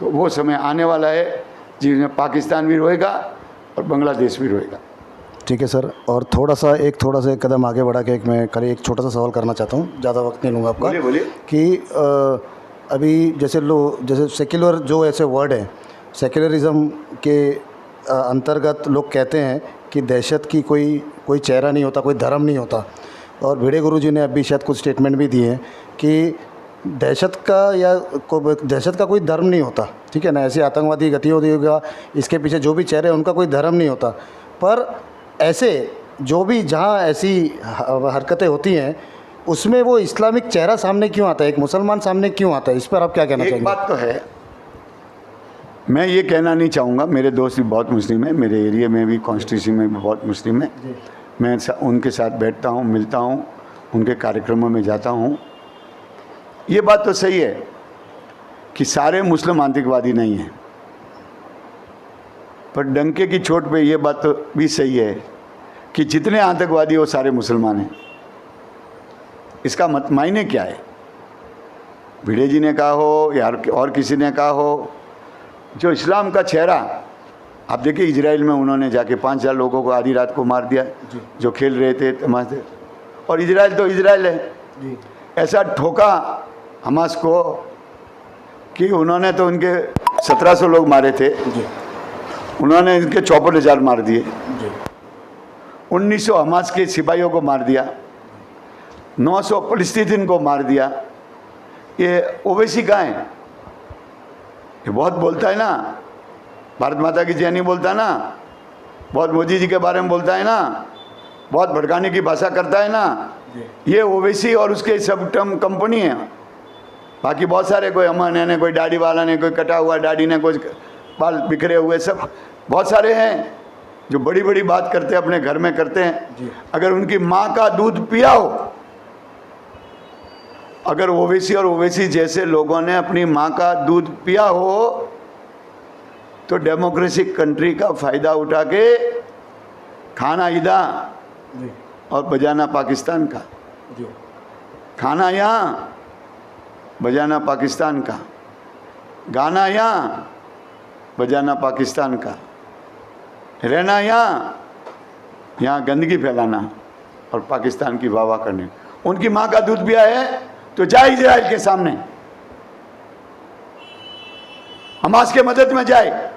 तो वो समय आने वाला है जिसमें पाकिस्तान भी रोएगा और बांग्लादेश भी रोएगा। ठीक है सर, और थोड़ा सा एक कदम आगे बढ़ा के मैं खाली एक छोटा सा सवाल करना चाहता हूँ, ज़्यादा वक्त नहीं लूँगा आपका। बोलिए बोलिए। कि अभी जैसे सेक्युलर जो ऐसे वर्ड है, सेक्युलरिज्म के अंतर्गत लोग कहते हैं कि दहशत की कोई चेहरा नहीं होता, कोई धर्म नहीं होता। और भिड़े गुरुजी ने अभी शायद कुछ स्टेटमेंट भी दिए हैं कि दहशत का कोई धर्म नहीं होता, ठीक है ना। ऐसी आतंकवादी गतिविधियों का इसके पीछे जो भी चेहरे हैं उनका कोई धर्म नहीं होता। पर ऐसे जो भी जहाँ ऐसी हरकतें होती हैं उसमें वो इस्लामिक चेहरा सामने क्यों आता है, एक मुसलमान सामने क्यों आता है, इस पर आप क्या कहना चाहेंगे? एक बात तो है, मैं ये कहना नहीं चाहूँगा, मेरे दोस्त भी बहुत मुस्लिम हैं, मेरे एरिया में भी कॉन्स्टिट्यूंसी में भी बहुत मुस्लिम है। मैं उनके साथ बैठता हूँ, मिलता हूँ, उनके कार्यक्रमों में जाता हूँ। ये बात तो सही है कि सारे मुस्लिम आतंकवादी नहीं हैं, पर डंके की चोट पे ये बात तो भी सही है कि जितने आतंकवादी वो सारे मुसलमान हैं। इसका मायने क्या है? भिड़े जी ने कहा हो या और किसी ने कहा हो, जो इस्लाम का चेहरा, आप देखिए इजराइल में उन्होंने जाके 5,000 लोगों को आधी रात को मार दिया जो खेल रहे थे तमाशे। और इजराइल तो इजराइल है, ऐसा ठोका हमास को कि उन्होंने तो उनके 1700 लोग मारे थे, उन्होंने इनके 64,000 मार दिए। 1900 हमास के सिपाहियों को मार दिया, 900 फलस्तीन को मार दिया। ये ओवैसी कहाँ है? ये बहुत बोलता है ना, भारत माता की जय नहीं बोलता ना, बहुत मोदी जी के बारे में बोलता है ना, बहुत भड़काने की भाषा करता है ना। ये ओवैसी और उसके सब टर्म कंपनी है। बाकी बहुत सारे, कोई अमन है ने, कोई दाढ़ी वाला ने, कोई कटा हुआ दाढ़ी ने, कोई बाल बिखरे हुए, सब बहुत सारे हैं जो बड़ी बड़ी बात करते हैं, अपने घर में करते हैं। अगर उनकी माँ का दूध पिया हो, अगर ओवैसी और ओवैसी जैसे लोगों ने अपनी माँ का दूध पिया हो तो डेमोक्रेटिक कंट्री का फ़ायदा उठा के खाना इधर और बजाना पाकिस्तान का, खाना यहाँ बजाना पाकिस्तान का, गाना यहाँ बजाना पाकिस्तान का, रहना यहाँ गंदगी फैलाना और पाकिस्तान की वाह वाह करने। उनकी माँ का दूध पिया है तो जाए इजराइल के सामने, हमास के मदद में जाए।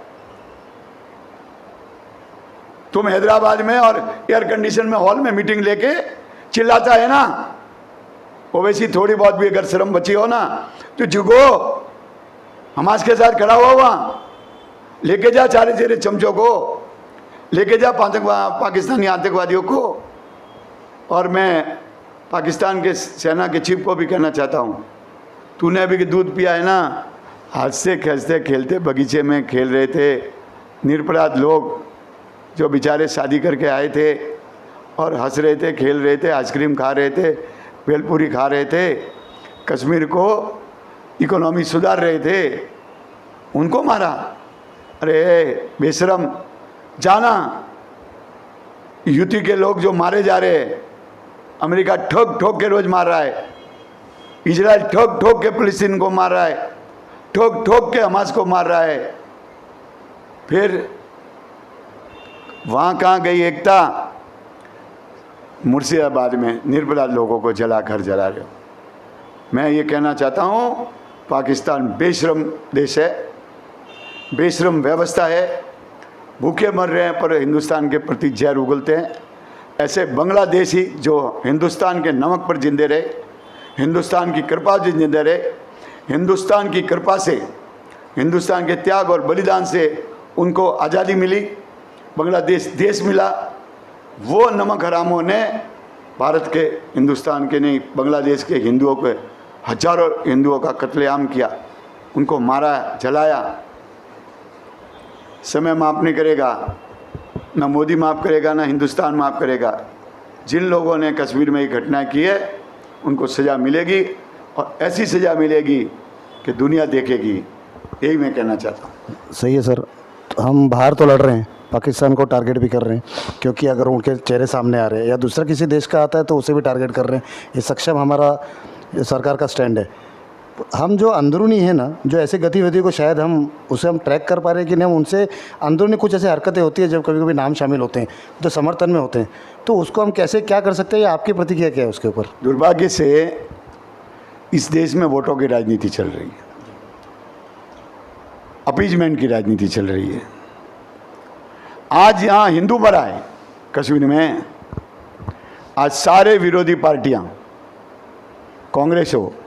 तुम हैदराबाद में और एयर कंडीशन में हॉल में मीटिंग लेके चिल्लाता है ना, ओवैसी थोड़ी बहुत भी अगर शर्म बची हो ना तो झुको, हमास के साथ खड़ा हुआ वहां, लेके जा चारे चेरे चमचों को, लेके जा पाकिस्तानी आतंकवादियों को। और मैं पाकिस्तान के सेना के चीफ को भी कहना चाहता हूँ, तूने अभी दूध पिया है ना, हंसते खेलते खेलते बगीचे में खेल रहे थे निरपराध लोग जो बेचारे शादी करके आए थे और हंस रहे थे, खेल रहे थे, आइसक्रीम खा रहे थे, भेलपूरी खा रहे थे, कश्मीर को इकोनॉमी सुधार रहे थे, उनको मारा। अरे बेशरम, जाना यूटी के लोग जो मारे जा रहे हैं, अमेरिका ठोक ठोक के रोज मार रहा है, इजराइल ठोक ठोक के फलस्तीन को मार रहा है, ठोक ठोक के हमास को मार रहा है। फिर वहाँ कहाँ गई एकता? मुर्शिदाबाद में निरपराध लोगों को जला घर जला रहे हो। मैं ये कहना चाहता हूँ, पाकिस्तान बेशरम देश है, बेशरम व्यवस्था है, भूखे मर रहे हैं पर हिंदुस्तान के प्रति जहर उगलते हैं। ऐसे बांग्लादेशी जो हिंदुस्तान के नमक पर जिंदे रहे, हिंदुस्तान की कृपा से जिंदे रहे, हिंदुस्तान की कृपा से, हिंदुस्तान के त्याग और बलिदान से उनको आज़ादी मिली, बांग्लादेश देश मिला। वो नमक हरामों ने भारत के, हिंदुस्तान के नहीं, बांग्लादेश के हिंदुओं के, हजारों हिंदुओं का कत्लेआम किया, उनको मारा, जलाया। समय माफ़ नहीं करेगा, ना मोदी माफ़ करेगा, ना हिंदुस्तान माफ़ करेगा। जिन लोगों ने कश्मीर में ये घटना की है उनको सज़ा मिलेगी, और ऐसी सज़ा मिलेगी कि दुनिया देखेगी। यही मैं कहना चाहता हूँ। सही है सर, हम बाहर तो लड़ रहे हैं, पाकिस्तान को टारगेट भी कर रहे हैं, क्योंकि अगर उनके चेहरे सामने आ रहे हैं या दूसरा किसी देश का आता है तो उसे भी टारगेट कर रहे हैं। ये सक्षम हमारा सरकार का स्टैंड है। हम जो अंदरूनी है ना, जो ऐसे गतिविधियों को शायद हम उसे हम ट्रैक कर पा रहे हैं कि नहीं, हम उनसे अंदरूनी कुछ ऐसी हरकतें होती है जब कभी कभी नाम शामिल होते हैं जो समर्थन में होते हैं, तो उसको हम कैसे क्या कर सकते हैं, या आपकी प्रतिक्रिया क्या है उसके ऊपर? दुर्भाग्य से इस देश में वोटों की राजनीति चल रही है, अपीजमेंट की राजनीति चल रही है। आज यहाँ हिंदू भरा है कश्मीर में, आज सारे विरोधी पार्टियाँ, कांग्रेस हो,